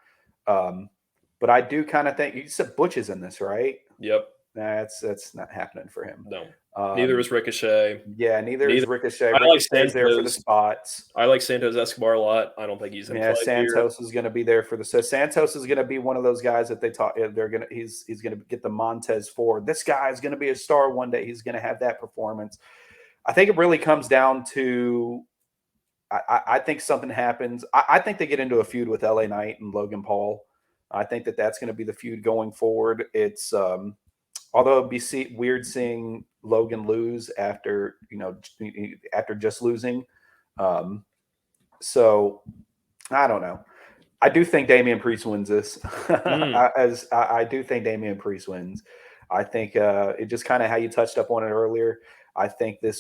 But I do kind of think you said Butch is in this, right? Yep. That's not happening for him. No. Neither is Ricochet. Yeah, neither is Ricochet. I like Ricochet's there for the spots. I like Santos Escobar a lot. I don't think he's in play Santos here. is going to be there for Santos is going to be one of those guys that he's going to get the Montez for. This guy is going to be a star one day. He's going to have that performance. I think it really comes down to I think something happens. I think they get into a feud with LA Knight and Logan Paul. I think that's going to be the feud going forward. It's although it'd be weird seeing Logan lose after just losing. So I don't know. I do think Damian Priest wins this. I do think Damian Priest wins. I think it just kind of how you touched up on it earlier. I think they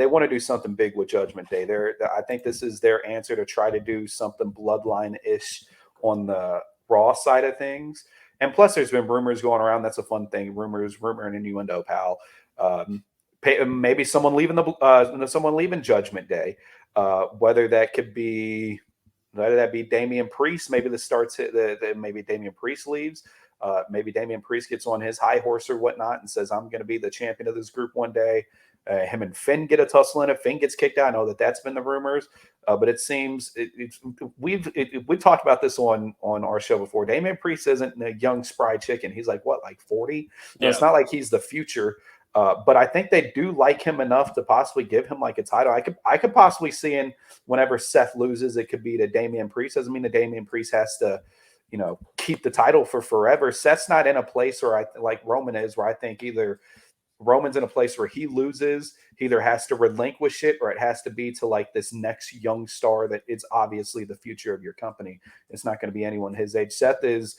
want to do something big with Judgment Day. I think this is their answer to try to do something bloodline-ish on the Raw side of things. And plus, there's been rumors going around. That's a fun thing. Rumor and innuendo, pal. Maybe someone leaving Judgment Day. Whether that be Damian Priest. Maybe maybe Damian Priest leaves. Maybe Damian Priest gets on his high horse or whatnot and says, "I'm going to be the champion of this group one day." Him and Finn get a tussle in it. Finn gets kicked out. I know that's been the rumors, but it seems we've talked about this on our show before. Damian Priest isn't a young spry chicken. He's like 40. Yeah. It's not like he's the future, but I think they do like him enough to possibly give him like a title. I could possibly see in whenever Seth loses, it could be to Damian Priest. Doesn't mean that Damian Priest has to keep the title for forever. Seth's not in a place where like Roman is, where I think either Roman's in a place where he loses, he either has to relinquish it or it has to be to like this next young star that it's obviously the future of your company. It's not going to be anyone his age. Seth is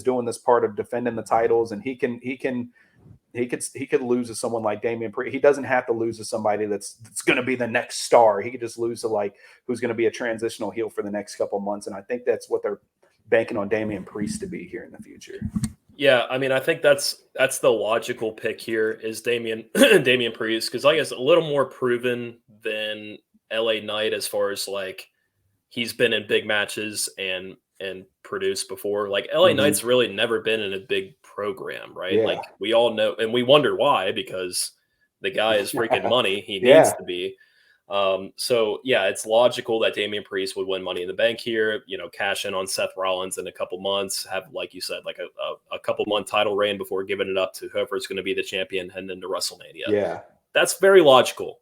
doing this part of defending the titles, and he could lose to someone like Damian Priest. He doesn't have to lose to somebody that's going to be the next star. He could just lose to like who's going to be a transitional heel for the next couple of months. And I think that's what they're banking on Damian Priest to be here in the future. Yeah, I mean, I think that's the logical pick here is Damian Priest, because I guess a little more proven than LA Knight as far as like he's been in big matches and produced before. Like LA Knight's really never been in a big program, right? Yeah. Like we all know, and we wonder why, because the guy is freaking money. He needs Yeah. to be. So yeah, it's logical that Damian Priest would win Money in the Bank here. You know, cash in on Seth Rollins in a couple months, have, like you said, like a couple month title reign before giving it up to whoever's going to be the champion heading into WrestleMania. Yeah. That's very logical.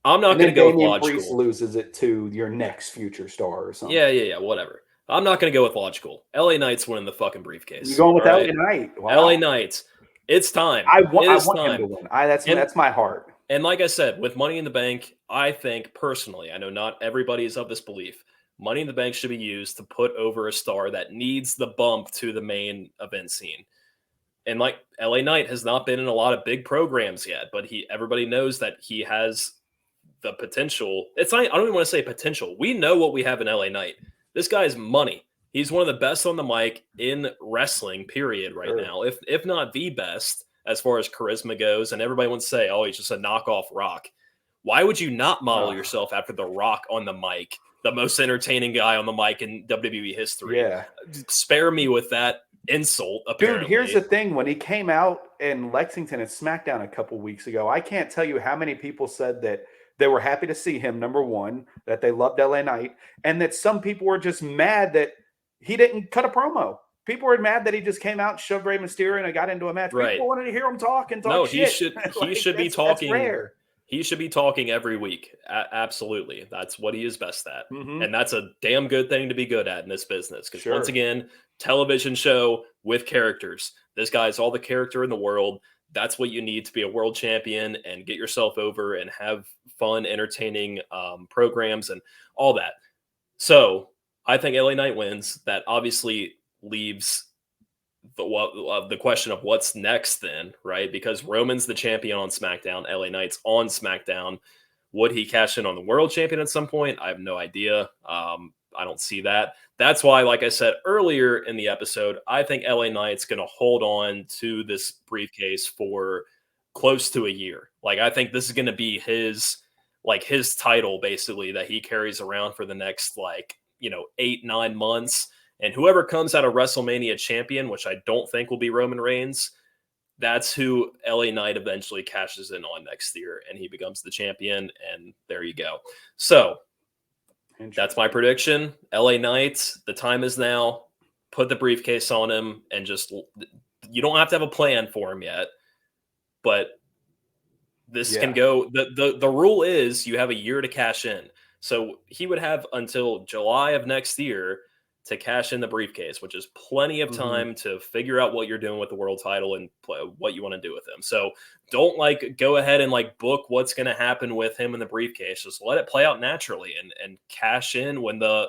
I'm not going to go with Damian logical. Priest loses it to your next future star or something. Yeah, whatever. I'm not going to go with logical. LA Knight's winning the fucking briefcase. You're going with right? LA Knight. Wow. LA Knights. It's time. I want time. him to win. That's my heart. And like I said, with Money in the Bank, I think personally, I know not everybody is of this belief, Money in the Bank should be used to put over a star that needs the bump to the main event scene. And like LA Knight has not been in a lot of big programs yet, but everybody knows that he has the potential. It's not, I don't even want to say potential. We know what we have in LA Knight. This guy's money. He's one of the best on the mic in wrestling, period, right now. If not the best as far as charisma goes. And everybody wants to say, oh, he's just a knockoff Rock. Why would you not model yourself after the Rock on the mic, the most entertaining guy on the mic in WWE history? Yeah. Spare me with that insult, apparently. Dude, here's the thing. When he came out in Lexington at SmackDown a couple weeks ago, I can't tell you how many people said that they were happy to see him, number one, that they loved LA Knight, and that some people were just mad that he didn't cut a promo. People were mad that he just came out, shoved Rey Mysterio, and got into a match. Right. People wanted to hear him talk and talk shit. He should be talking. Rare. He should be talking every week. Absolutely. That's what he is best at. And that's a damn good thing to be good at in this business. Because once again, television show with characters. This guy's all the character in the world. That's what you need to be a world champion and get yourself over and have fun, entertaining programs and all that. So I think LA Knight wins. That obviously leaves the question of what's next then, right? Because Roman's the champion on SmackDown. LA Knight's on SmackDown. Would he cash in on the world champion at some point? I have no idea. I don't see that. That's why, like I said earlier in the episode, I think LA Knight's going to hold on to this briefcase for close to a year. Like, I think this is going to be his title, basically, that he carries around for the next, 8-9 months. And whoever comes out of WrestleMania champion, which I don't think will be Roman Reigns, that's who LA Knight eventually cashes in on next year, and he becomes the champion, and there you go. So that's my prediction. LA Knight, the time is now. Put the briefcase on him, and just, you don't have to have a plan for him yet, but this can go. The rule is you have a year to cash in. So he would have until July of next year to cash in the briefcase, which is plenty of time to figure out what you're doing with the world title and what you want to do with him. So don't go ahead and book what's going to happen with him in the briefcase. Just let it play out naturally and cash in when no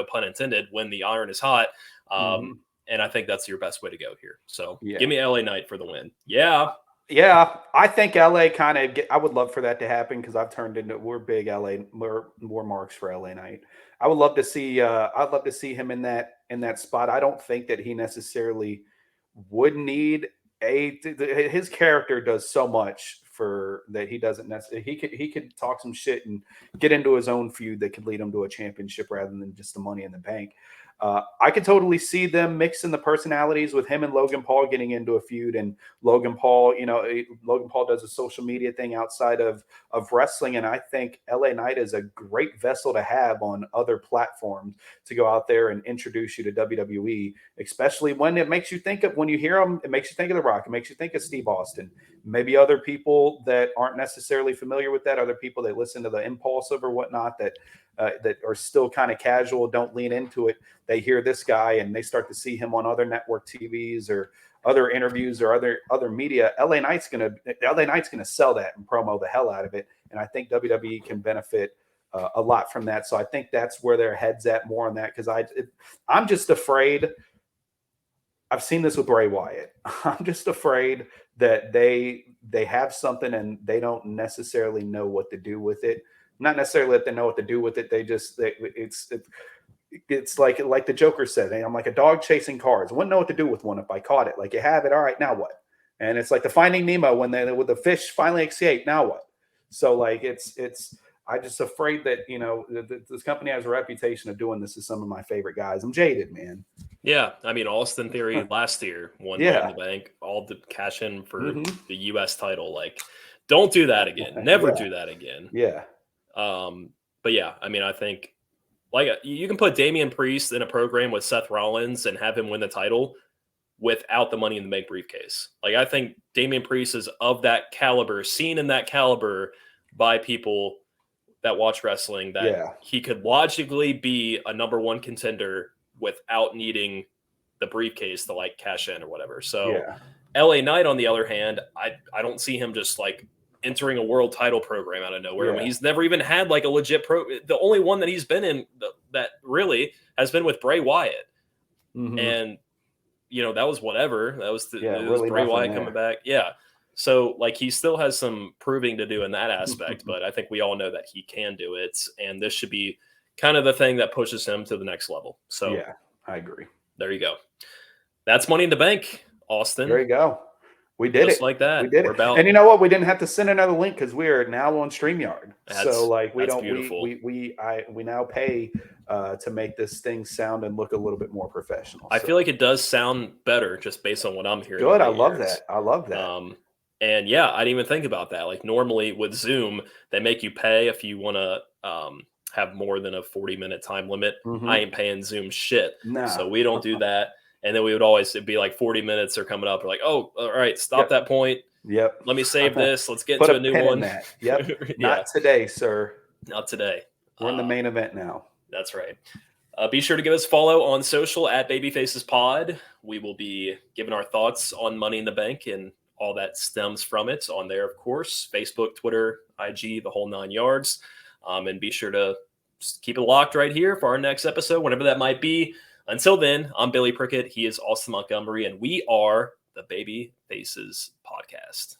pun intended, when the iron is hot. And I think that's your best way to go here. So give me LA Knight for the win. Yeah, I think LA I would love for that to happen because I've turned into, we're big LA, more marks for LA Knight. I would love to see I'd love to see him in that spot. I don't think that he necessarily would need his character does so much for that he doesn't necessarily, he could talk some shit and get into his own feud that could lead him to a championship rather than just the Money in the Bank. I could totally see them mixing the personalities with him and Logan Paul getting into a feud, and Logan Paul does a social media thing outside of wrestling. And I think LA Knight is a great vessel to have on other platforms to go out there and introduce you to WWE, especially when it makes you think of, when you hear him, it makes you think of The Rock. It makes you think of Steve Austin, maybe other people that aren't necessarily familiar with that, other people that listen to the Impulsive or whatnot that are still kind of casual, don't lean into it. They hear this guy and they start to see him on other network TVs or other interviews or other media. LA Knight's gonna sell that and promo the hell out of it, and I think WWE can benefit a lot from that. So I think that's where their head's at more on that, because I'm just afraid. I've seen this with Bray Wyatt. I'm just afraid that they have something and they don't necessarily know what to do with it. Not necessarily that they know what to do with it. It's like the Joker said, I'm like a dog chasing cars. I wouldn't know what to do with one if I caught it. Like, you have it, all right, now what? And it's like the Finding Nemo when the fish finally escape. Now what? So like it's I just afraid that, you know, this company has a reputation of doing this to some of my favorite guys. I'm jaded, man. Yeah, I mean, Austin Theory last year won Money in the Bank, all to cash in for the U.S. title. Like, don't do that again. Never do that again. Yeah. But yeah, I mean, I think like you can put Damian Priest in a program with Seth Rollins and have him win the title without the Money in the Bank briefcase. Like, I think Damian Priest is of that caliber, seen in that caliber by people that watch wrestling, that he could logically be a number one contender without needing the briefcase to like cash in or whatever. So LA Knight, on the other hand, I don't see him just like entering a world title program out of nowhere. I mean, he's never even had like a legit the only one that he's been in that really has been with Bray Wyatt. And you know, that was whatever. That was really Bray Wyatt coming back. Yeah. So like he still has some proving to do in that aspect, but I think we all know that he can do it. And this should be kind of the thing that pushes him to the next level. So yeah, I agree. There you go. That's Money in the Bank, Austin. There you go. We did Just it like that. We did it. And you know what? We didn't have to send another link because we are now on StreamYard. So like we don't beautiful. we now pay to make this thing sound and look a little bit more professional. I feel like it does sound better just based on what I'm hearing. Good. I love that. I love that. And yeah, I didn't even think about that. Like normally with Zoom, they make you pay if you want to have more than a 40-minute time limit. I ain't paying Zoom shit. Nah. So we don't do that. And then we would always, it'd be like 40 minutes are coming up. We're like, oh, all right, stop that point. Yep. Let me save this. Let's get to a new one. Yep. Not today, sir. Not today. We're in the main event now. That's right. Be sure to give us a follow on social at BABYFACES Pod. We will be giving our thoughts on Money in the Bank and all that stems from it on there, of course. Facebook, Twitter, IG, the whole 9 yards. And be sure to keep it locked right here for our next episode, whenever that might be. Until then, I'm Billy Prickett. He is Austin Montgomery, and we are the Baby Faces Podcast.